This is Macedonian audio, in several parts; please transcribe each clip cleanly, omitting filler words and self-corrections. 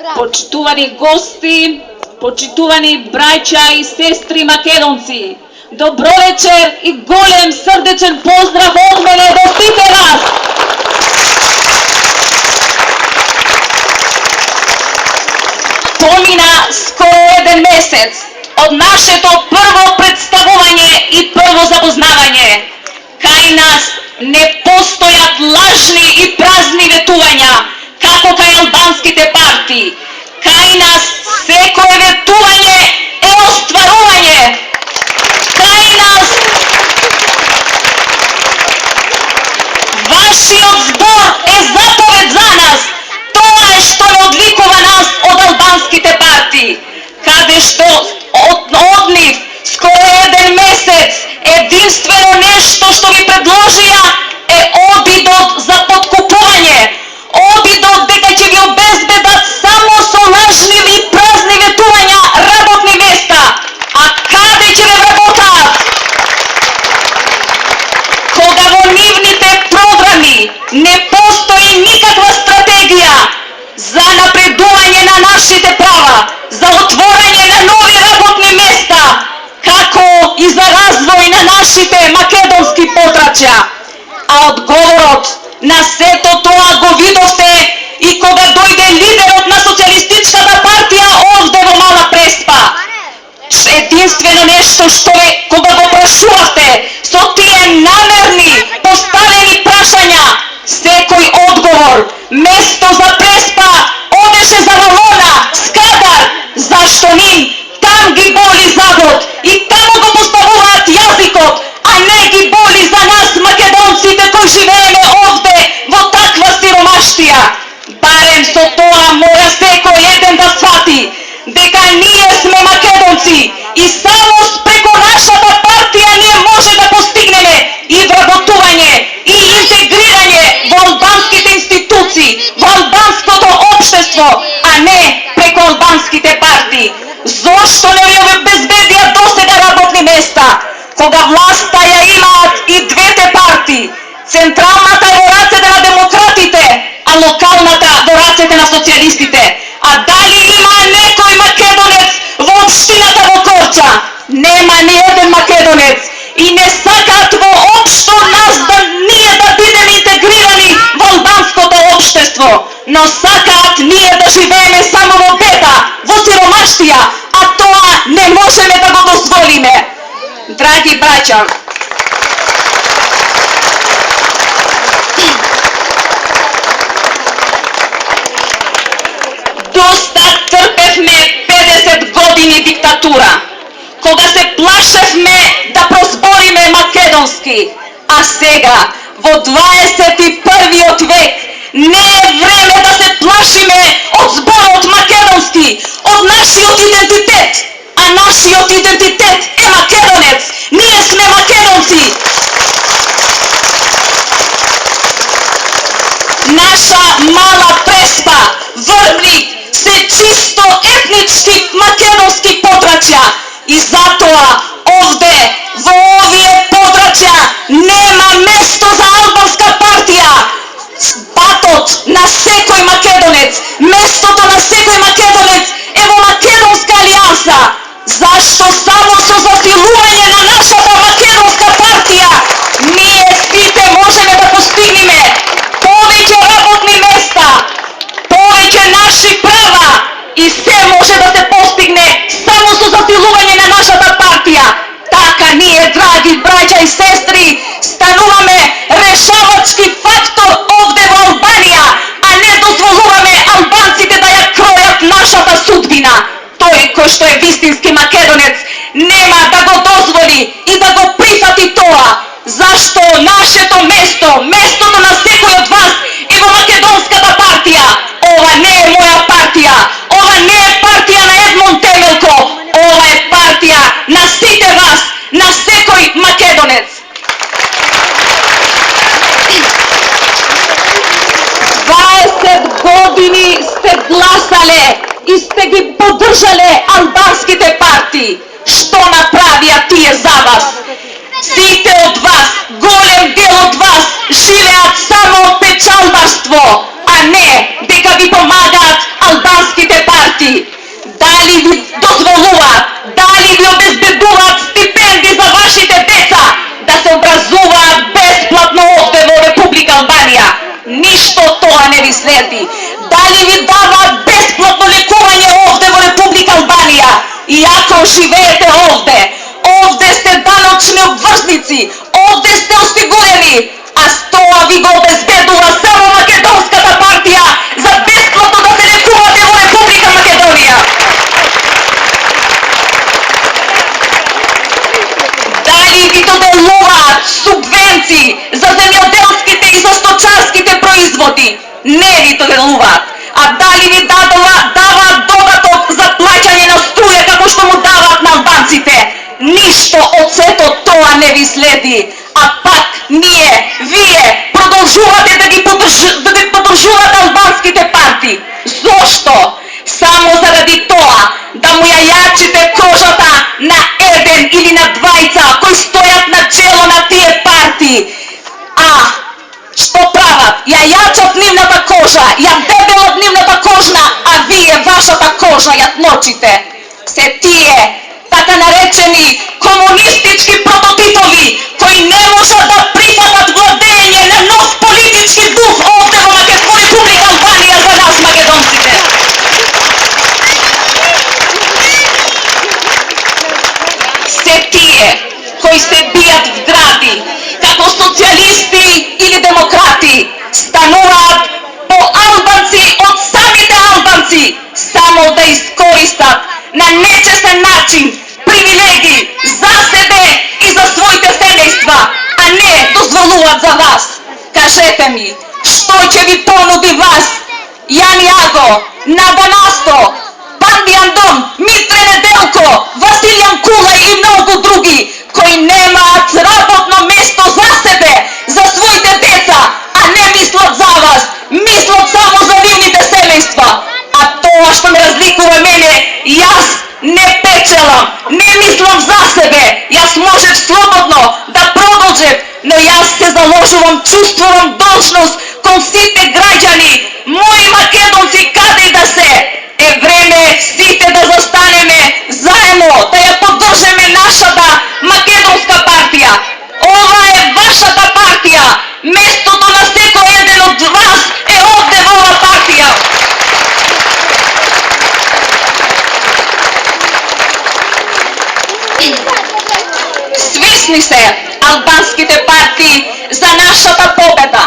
почитувани гости, почитувани браќа и сестри македонци, добро вечер и голем срдечен поздрав од мене до сите вас! Помина скоро еден месец од нашето прво представување и прво запознавање. Кај нас не постојат лажни и празни ветувања, како кај албанските партии. Кај нас секое ветување е остварување. Кај нас вашиот збор е заповед за нас. Тоа е што не одликува нас од албанските партии, каде што од нив скоро еден месец единствено нешто што ви предложија е обидот за подкупување, обидот дека ќе ви обезбедат само со лажливи и празни ветувања работни места. А каде ќе ве вработаат? Кога во нивните програми не постои никаква стратегија за напредување на нашите права, за отворање на нови работни места, како и за развој на нашите македонски потрачја. А одговорот на сето тоа го видовте и кога дојде лидерот на Социјалистичката партија овде во Мала Преспа. Единствено нешто што кога го прашувавте со тие намерни поставени прашања, секој одговор место за Преспа одеше за Валона, Скадар, зашто ним там ги боли забот и таму го поставуваат јазикот, а не ги боли за нас македонците кои живееме овде во таква сиромаштија. Барем со тоа мора секој еден да свати дека ние сме македонци и само преку нашата партија ние може да постигнеме и вработување и интегрирање во албанските институции, во албанското општество, а не преку албанските партии. Зошто не ви обезбедија досега работни места, кога власта ја имаат и двете партии? Централната е во рацете на демократите, а локалната во рацете на социјалистите. А дали има некој македонец во општината во Корча? Нема ни еден македонец. И не сакаат воопшто нас да ние да бидеме интегрирани во албанското општество, но сакаат ние да живееме само во беда, во сиромаштија, а тоа не можеме да го дозволиме. Драги браќа, доста трпевме 50 години диктатура, кога се плашевме да прозбориме македонски, а сега во 21 век не е време да се плашиме од зборот македонски, од нашиот идентитет, а нашиот идентитет е македонец. Ние сме македонци. Наша Мала Преспа, Врвник се чисто етнички македонски потрачја и затоа овде во овие потрачја нема место за албанска партија. Патот на секој македонец, местото на секој македонец е во Македонска алијанса, зашто само со засилување на нашата македонска партија ние сите можеме да постигнеме повеќе работни места, повеќе наши права и се може да се постигне само со засилување на нашата партија. Така ние, драги браќа и сестри, стануваме решавачки фактор овде во Албанија, а не дозволуваме албанците да ја кројат нашата судбина. Тој кој што е вистински македонец нема да го дозволи и да го прифати тоа, зашто нашето место, местото на секој од вас е во Македонската партија. Ова не е моја партија, ова не е партија на Едмон Темелко, ова е партија на сите вас, на секој македонец. 20 години сте гласале и сте ги поддржале албанските партии. Што направија тие за вас? Сите од вас, голем дел од вас, живеат само од печалбарство, а не дека ви помагаат албанските Дали ви даваат бесплатно лекување овде во Република Албанија? И ако живеете овде, овде сте даночни обврзници, овде сте осигурени, а тоа ви го обезбедува само Македонската партија за бесплатно да се лекувате во Република Македонија. Дали ви доделуваат субвенции за земјоделските и за сточарските производи? Не ви доделуваат. А дали ви даваат додаток за плаќање на струја како што му даваат на албанците? Ништо од сето тоа не ви следи. А пак вие продолжувате да ги поддржувате албанските партии. Зошто? Само заради тоа да му ја јачите кожата на еден или на двајца кои стојат на чело на тие партии. А што прават? Ја јачат нивната кожа, ја дебелат нивната кожна, а вие вашата кожа ја ночите. Се тие така наречени комунистички прототипови кои не можат да прифатат владење на нов политички дух овде во Република Албанија за нас македонците. Се тие кои се бијат в гради како социјалисти или демократи стануваат по албанци од самите албанци само да искористат на нечестен начин привилегии за себе и за своите семејства, а не дозволуваат за вас. Кажете ми, што ќе ви понуди вас Јани Аго, Наданасто, Пандијан Дон, Митре Неделко, Василијан Кулај и многу други кои немаат работно место за себе, за своите деца, а не мислат за вас, мислат само за нивните семејства. А тоа што ме разликува мене, јас не печелам, не мислам за себе, јас можев слободно да продолжев, но јас се заложувам, чувствувам должност кон сите граѓани, мои македонци каде и да се. Е време сите да застанеме заедно, да ја поддржиме нашата македонска партија. Ова е вашата партија, местото на секој еден од вас е овде во оваа партија. Свесни се албанските партии за нашата победа.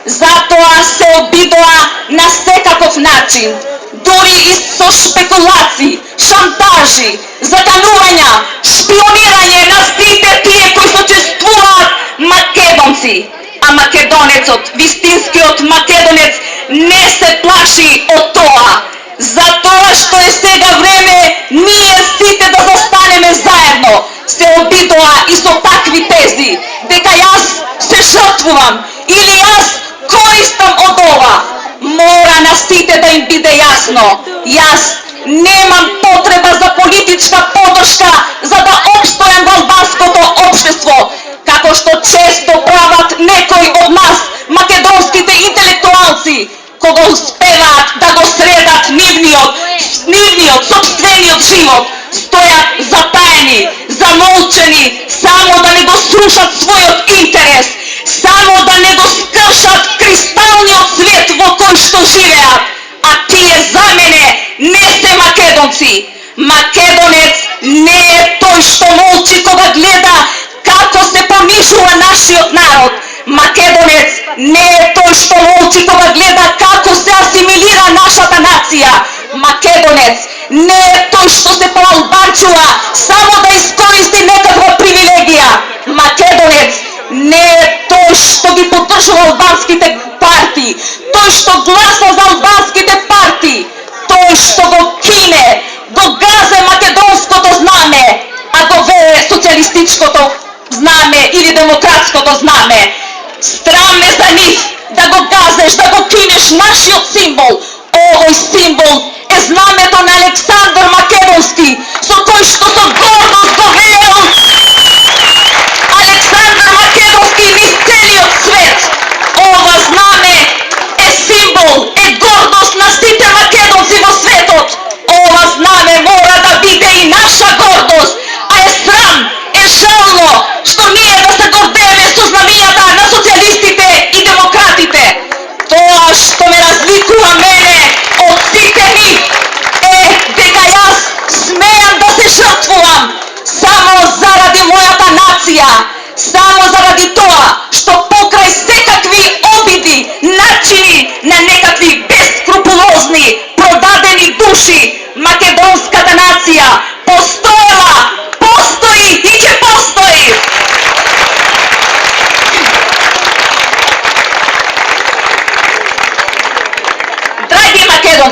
Затоа се обидоа на секаков начин, дури и со шпекулации, шантажи, заканувања, шпионирање на сите тие кои сочувствуваат македонци. А македонецот, вистинскиот македонец, не се плаши од тоа. Затоа што е сега време ние сите да застанеме заедно. Се обидоа и со такви тези, дека јас се жртвувам или јас користам од ова. Мора на сите да им биде јасно. Јас немам потреба за политичка поддршка за да опстојам во албанското општество, како што често прават некои од нас, македонските интелектуалци, кога успеваат да го средат нивниот сопствениот живот, стојат затаени, замолчени, само да не го срушат својот интерес, само да не го скршат кристалниот свет во кој што живеат. А тие за мене не се македонци. Македонец не е тој што молчи кога гледа како се понижува нашиот народ. Македонец не е тој што молчи кога гледа како се асимилира нашата нација. Македонец не е тој што се поалбанчува само да искористи некаква привилегија. Македонец не е тој што ги поддржува албанските партии, тој што гласа за албанските партии, тој што го кине, го газе македонското знаме, а го вее социјалистичкото знаме или демократското знаме. Срам ме за нив да го газеш, да го кинеш нашиот символ. Овој символ е знамето на Александар Македонски, со кој што со гордост го веел Александар Македонски низ целиот свет. Ова знаме е символ, е гордост на сите македонци во светот. Ова знаме мора да биде и наша гордост, а е срам, е жално што ние да се гордееме со знамињата на социјалистите и демократите. Тоа што ме разликува мене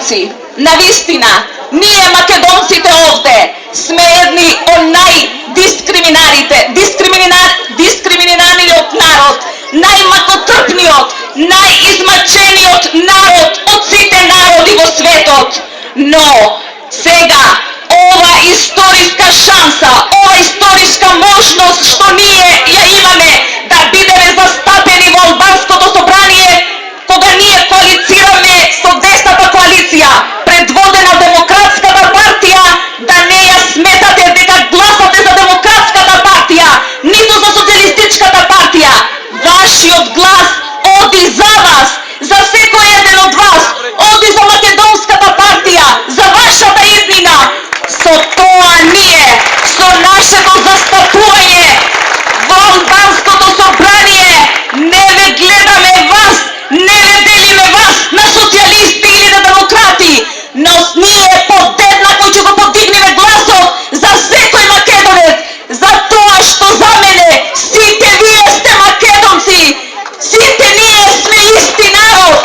македонци, навистина, ние македонците овде сме едни од најдискриминираниот народ, најмакотрпниот, најизмачениот народ од сите народи во светот. Но сега ова историска шанса, ова историска можност што ние ја имаме да бидеме застапени во албанското собрание, кога ние коалицираме со десната коалиција, предводена Демократската партија, да не ја сметате дека гласате за Демократската партија, ниту за Социјалистичката партија. Вашиот глас оди за вас, за секој еден од вас, оди за Македонската партија, за вашата иднина. Со тоа ние, со нашето застапување во албанското собрание, не ве гледаме вас, не ве делиме вас на социјалисти или на демократи, но ние подеднако ќе го подигнеме гласот за секој македонец, за тоа што за мене сите вие сте македонци, сите ние сме исти народ.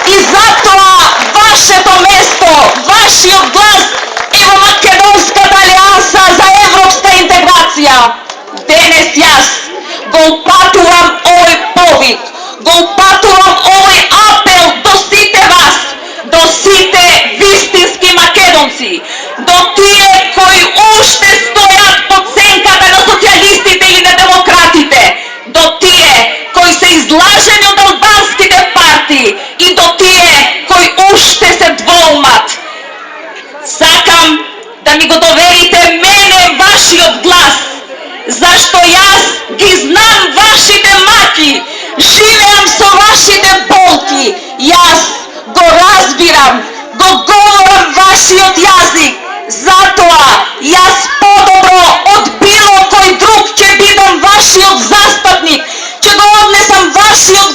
И затоа вашето место, вашиот глас е во Македонската алијанса за европска интеграција. Денес јас го упатувам овој повик, го упатувам овој апел до сите вас, до сите вистински македонци, до тие кои уште стојат под сенката на социјалистите или на демократите, до тие кои се излажени од албанските партии и до тие кои уште се двоумат. Сакам да ми го доверите мене вашиот глас, зашто јас ги знам вашите маки, живеам со вашите болки, јас го разбирам, го говорам вашиот јазик, затоа јас подобро од било кој друг ќе бидам вашиот застапник, ќе го однесам вашиот